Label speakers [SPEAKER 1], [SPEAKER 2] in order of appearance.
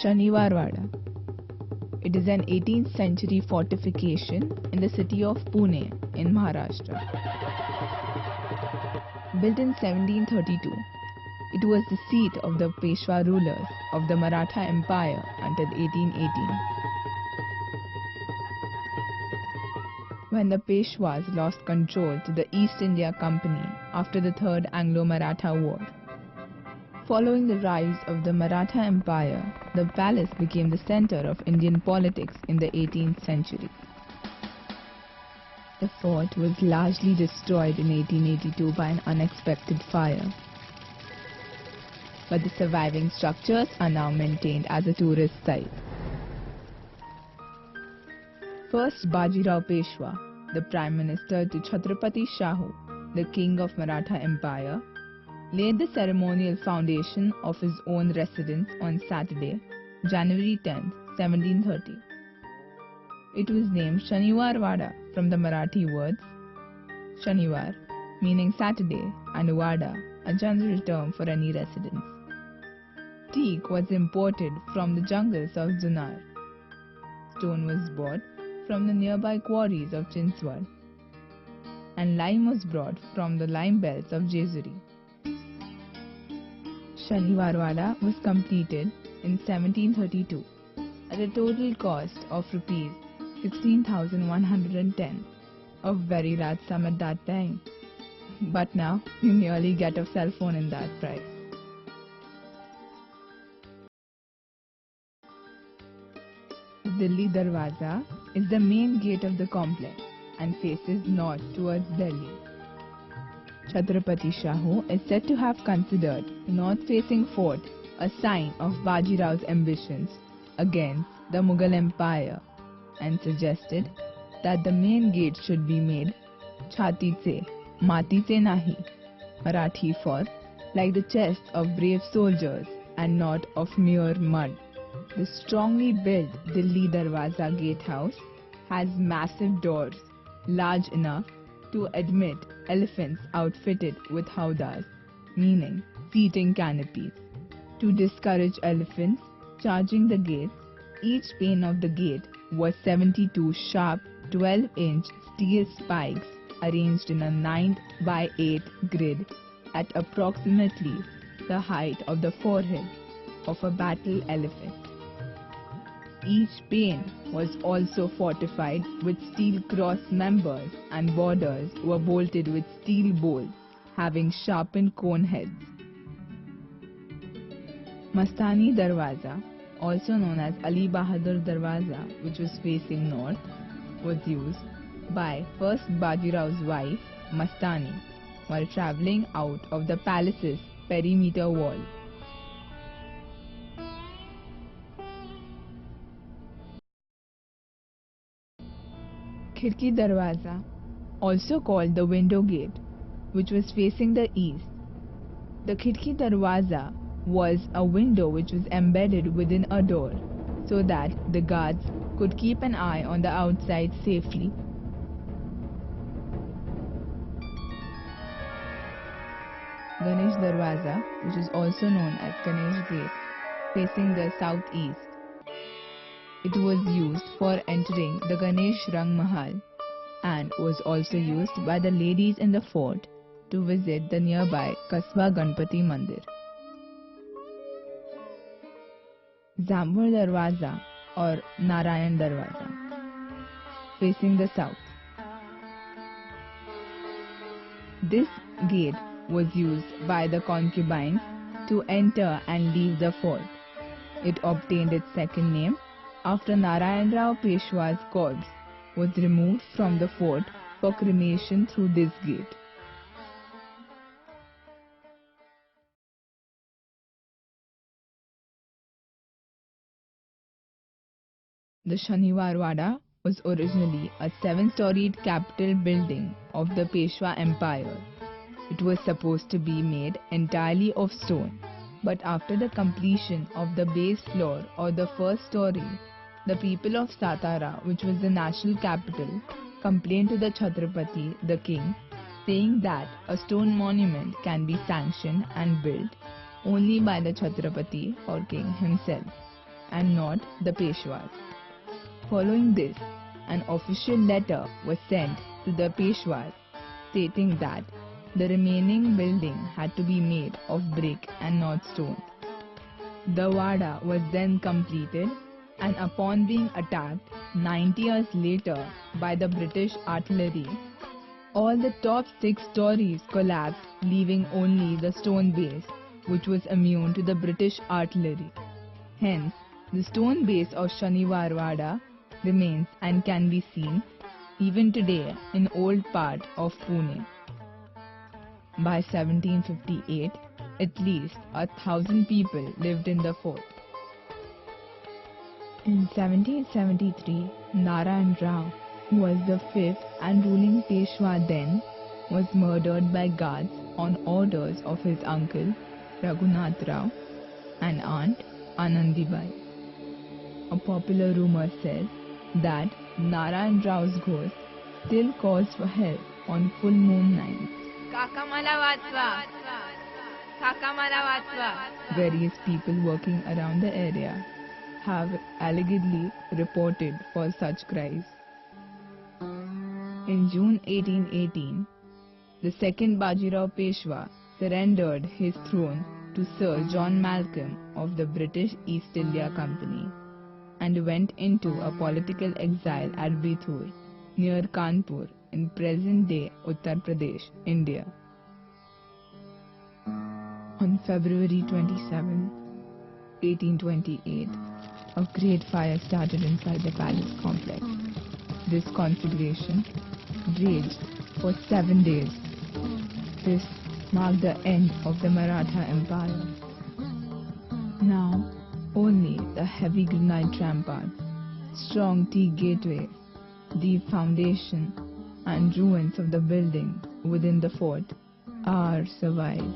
[SPEAKER 1] Shanivarwada. It is an 18th century fortification in the city of Pune in Maharashtra. Built in 1732, it was the seat of the Peshwa rulers of the Maratha Empire until 1818. When the Peshwas lost control to the East India Company after the Third Anglo-Maratha War. Following the rise of the Maratha Empire, the palace became the center of Indian politics in the 18th century. The fort was largely destroyed in 1882 by an unexpected fire. But the surviving structures are now maintained as a tourist site. First Bajirao Peshwa, the Prime Minister to Chhatrapati Shahu, the King of Maratha Empire, laid the ceremonial foundation of his own residence on Saturday, January 10, 1730. It was named Shanivarwada from the Marathi words Shanivar, meaning Saturday, and Wada, a general term for any residence. Teak was imported from the jungles of Zunar. Stone was bought from the nearby quarries of Chinswad, and lime was brought from the lime belts of Jesuri. Shanivarwada was completed in 1732 at a total cost of Rs 16,110, a very large sum at that time. But now you nearly get a cell phone in that price. Delhi Darwaza is the main gate of the complex and faces north towards Delhi. Chhatrapati Shahu is said to have considered the north-facing fort a sign of Bajirao's ambitions against the Mughal Empire and suggested that the main gate should be made Chhati se, Mati se nahi, Marathi for like the chests of brave soldiers and not of mere mud. The strongly built Delhi Darwaza gatehouse has massive doors large enough to admit elephants outfitted with howdahs, meaning seating canopies. To discourage elephants charging the gates, each pane of the gate was 72 sharp 12-inch steel spikes arranged in a 9 by 8 grid at approximately the height of the forehead of a battle elephant. Each pane was also fortified with steel cross members and borders were bolted with steel bolts having sharpened cone heads. Mastani Darwaza, also known as Ali Bahadur Darwaza, which was facing north, was used by first Bajirao's wife, Mastani, while travelling out of the palace's perimeter wall. Khidki Darwaza, also called the window gate, which was facing the east. The Khidki Darwaza was a window which was embedded within a door so that the guards could keep an eye on the outside safely. Ganesh Darwaza, which is also known as Ganesh Gate, facing the southeast. It was used for entering the Ganesh Rang Mahal and was also used by the ladies in the fort to visit the nearby Kasba Ganpati Mandir. Zambur Darwaza or Narayan Darwaza, facing the south. This gate was used by the concubines to enter and leave the fort. It obtained its second name after Narayan Rao Peshwa's corpse was removed from the fort for cremation through this gate. The Shanivarwada was originally a 7-storied capital building of the Peshwa Empire. It was supposed to be made entirely of stone, but after the completion of the base floor or the first story, the people of Satara, which was the national capital, complained to the Chhatrapati, the king, saying that a stone monument can be sanctioned and built only by the Chhatrapati or king himself. and not the Peshwas. Following this, an official letter was sent to the Peshwas stating that the remaining building had to be made of brick and not stone. The Wada was then completed, and upon being attacked 90 years later by the British artillery, all the top 6 stories collapsed, leaving only the stone base, which was immune to the British artillery. Hence, the stone base of Shanivarwada remains and can be seen even today in old part of Pune. By 1758, at least 1,000 people lived in the fort. In 1773, Narayan Rao, who was the 5th and ruling Peshwa then, was murdered by guards on orders of his uncle Raghunath Rao and aunt Anandibai. A popular rumor says that Narayan Rao's ghost still calls for help on full moon nights.
[SPEAKER 2] Kaka mala vatsva. Kaka mala vatsva.
[SPEAKER 1] Various people working around the area have allegedly reported for such cries. In June 1818, the second Bajirao Peshwa surrendered his throne to Sir John Malcolm of the British East India Company and went into a political exile at Bithur, near Kanpur, in present-day Uttar Pradesh, India. On February 27, 1828, a great fire started inside the palace complex. This conflagration raged for 7 days. This marked the end of the Maratha Empire. Now, only the heavy granite ramparts, strong teak gateway, deep foundation, and ruins of the building within the fort are survived.